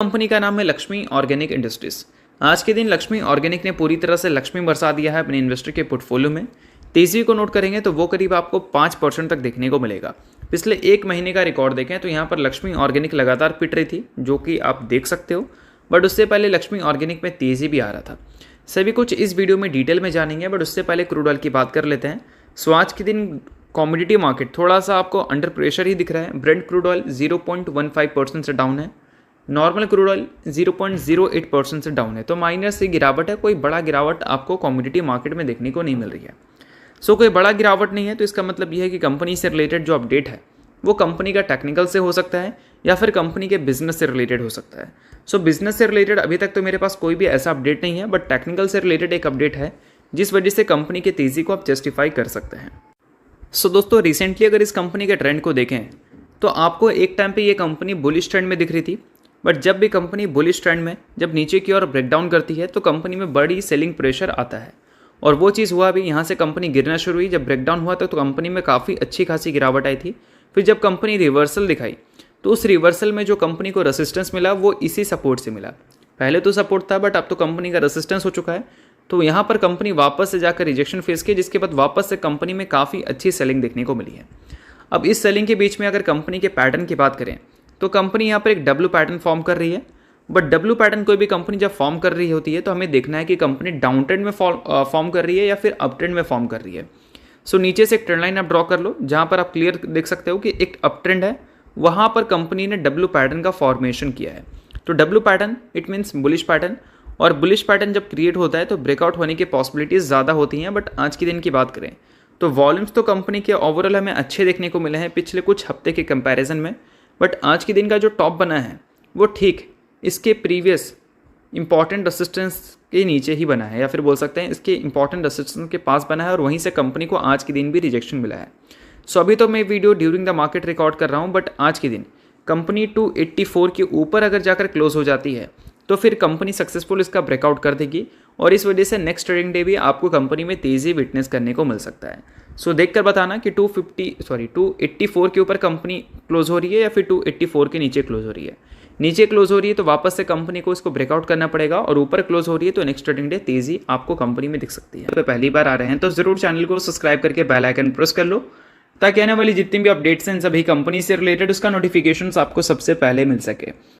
Company का नाम है लक्ष्मी ऑर्गेनिक इंडस्ट्रीज। आज के दिन लक्ष्मी ऑर्गेनिक ने पूरी तरह से लक्ष्मी बरसा दिया है अपने इन्वेस्टर के पोर्टफोलियो में। तेजी को नोट करेंगे तो वो करीब आपको 5% तक देखने को मिलेगा। पिछले एक महीने का रिकॉर्ड देखें तो यहाँ पर लक्ष्मी ऑर्गेनिक लगातार पिट रही थी, जो कि आप देख सकते हो, बट उससे पहले लक्ष्मी ऑर्गेनिक में तेजी भी आ रहा था। सभी कुछ इस वीडियो में डिटेल में जानेंगे, बट उससे पहले क्रूड ऑयल की बात कर लेते हैं। सो आज के दिन कमोडिटी मार्केट थोड़ा सा आपको अंडर प्रेशर ही दिख रहा है। ब्रेंट क्रूड ऑयल 0.15% से डाउन है, नॉर्मल क्रूड ऑयल 0.08% से डाउन है। तो माइनर से गिरावट है, कोई बड़ा गिरावट आपको कमोडिटी मार्केट में देखने को नहीं मिल रही है। सो कोई बड़ा गिरावट नहीं है, तो इसका मतलब यह है कि कंपनी से रिलेटेड जो अपडेट है वो कंपनी का टेक्निकल से हो सकता है या फिर कंपनी के बिजनेस से रिलेटेड हो सकता है। सो बिजनेस से रिलेटेड अभी तक तो मेरे पास कोई भी ऐसा अपडेट नहीं है, बट टेक्निकल से रिलेटेड एक अपडेट है जिस वजह से कंपनी की तेज़ी को आप जस्टिफाई कर सकते हैं। सो दोस्तों, रिसेंटली अगर इस कंपनी के ट्रेंड को देखें तो आपको एक टाइम पे ये कंपनी बुलिश ट्रेंड में दिख रही थी, बट जब भी कंपनी बुलिश ट्रेंड में जब नीचे की ओर ब्रेकडाउन करती है तो कंपनी में बड़ी सेलिंग प्रेशर आता है। और वो चीज़ हुआ भी, यहाँ से कंपनी गिरना शुरू हुई। जब ब्रेकडाउन हुआ तो कंपनी में काफ़ी अच्छी खासी गिरावट आई थी। फिर जब कंपनी रिवर्सल दिखाई तो उस रिवर्सल में जो कंपनी को रेसिस्टेंस मिला वो इसी सपोर्ट से मिला। पहले तो सपोर्ट था, बट अब तो कंपनी का रेसिस्टेंस हो चुका है। तो यहाँ पर कंपनी वापस से जाकर रिजेक्शन फेस की, जिसके बाद वापस से कंपनी में काफ़ी अच्छी सेलिंग देखने को मिली है। अब इस सेलिंग के बीच में अगर कंपनी के पैटर्न की बात करें तो कंपनी यहाँ पर एक डब्ल्यू पैटर्न फॉर्म कर रही है। बट डब्ल्यू पैटर्न कोई भी कंपनी जब फॉर्म कर रही होती है तो हमें देखना है कि कंपनी डाउन ट्रेंड में फॉर्म कर रही है या फिर अप ट्रेंड में फॉर्म कर रही है। सो नीचे से एक ट्रेंड लाइन आप ड्रॉ कर लो, जहाँ पर आप क्लियर देख सकते हो कि एक अप ट्रेंड है, वहाँ पर कंपनी ने डब्ल्यू पैटर्न का फॉर्मेशन किया है। तो W pattern it means bullish pattern, और बुलिश पैटर्न जब क्रिएट होता है तो ब्रेकआउट होने की पॉसिबिलिटीज़ ज़्यादा होती हैं। बट आज के दिन की बात करें तो वॉल्यूम्स तो कंपनी के ओवरऑल हमें अच्छे देखने को मिले हैं पिछले कुछ हफ्ते के कंपैरिजन में। बट आज के दिन का जो टॉप बना है वो ठीक इसके प्रीवियस इंपॉर्टेंट रेसिस्टेंस के नीचे ही बना है, या फिर बोल सकते हैं इसके इंपॉर्टेंट रेसिस्टेंस के पास बना है, और वहीं से कंपनी को आज के दिन भी रिजेक्शन मिला है। सो अभी तो मैं video during the market record कर रहा हूँ, बट आज के दिन कंपनी 284 के ऊपर अगर जाकर क्लोज हो जाती है तो फिर कंपनी सक्सेसफुल इसका ब्रेकआउट कर देगी, और इस वजह से नेक्स्ट ट्रेडिंग डे भी आपको कंपनी में तेज़ी विटनेस करने को मिल सकता है। सो देखकर बताना कि 284 के ऊपर कंपनी क्लोज हो रही है या फिर 284 के नीचे क्लोज हो रही है। नीचे क्लोज हो रही है तो वापस से कंपनी को इसको ब्रेकआउट करना पड़ेगा, और ऊपर क्लोज हो रही है तो नेक्स्ट ट्रेडिंग डे तेज़ी आपको कंपनी में दिख सकती है। तो पहली बार आ रहे हैं तो ज़रूर चैनल को सब्सक्राइब करके बेल आइकन प्रेस कर लो, ताकि आने वाली जितनी भी अपडेट्स हैं सभी कंपनी से रिलेटेड उसका नोटिफिकेशंस आपको सबसे पहले मिल सके।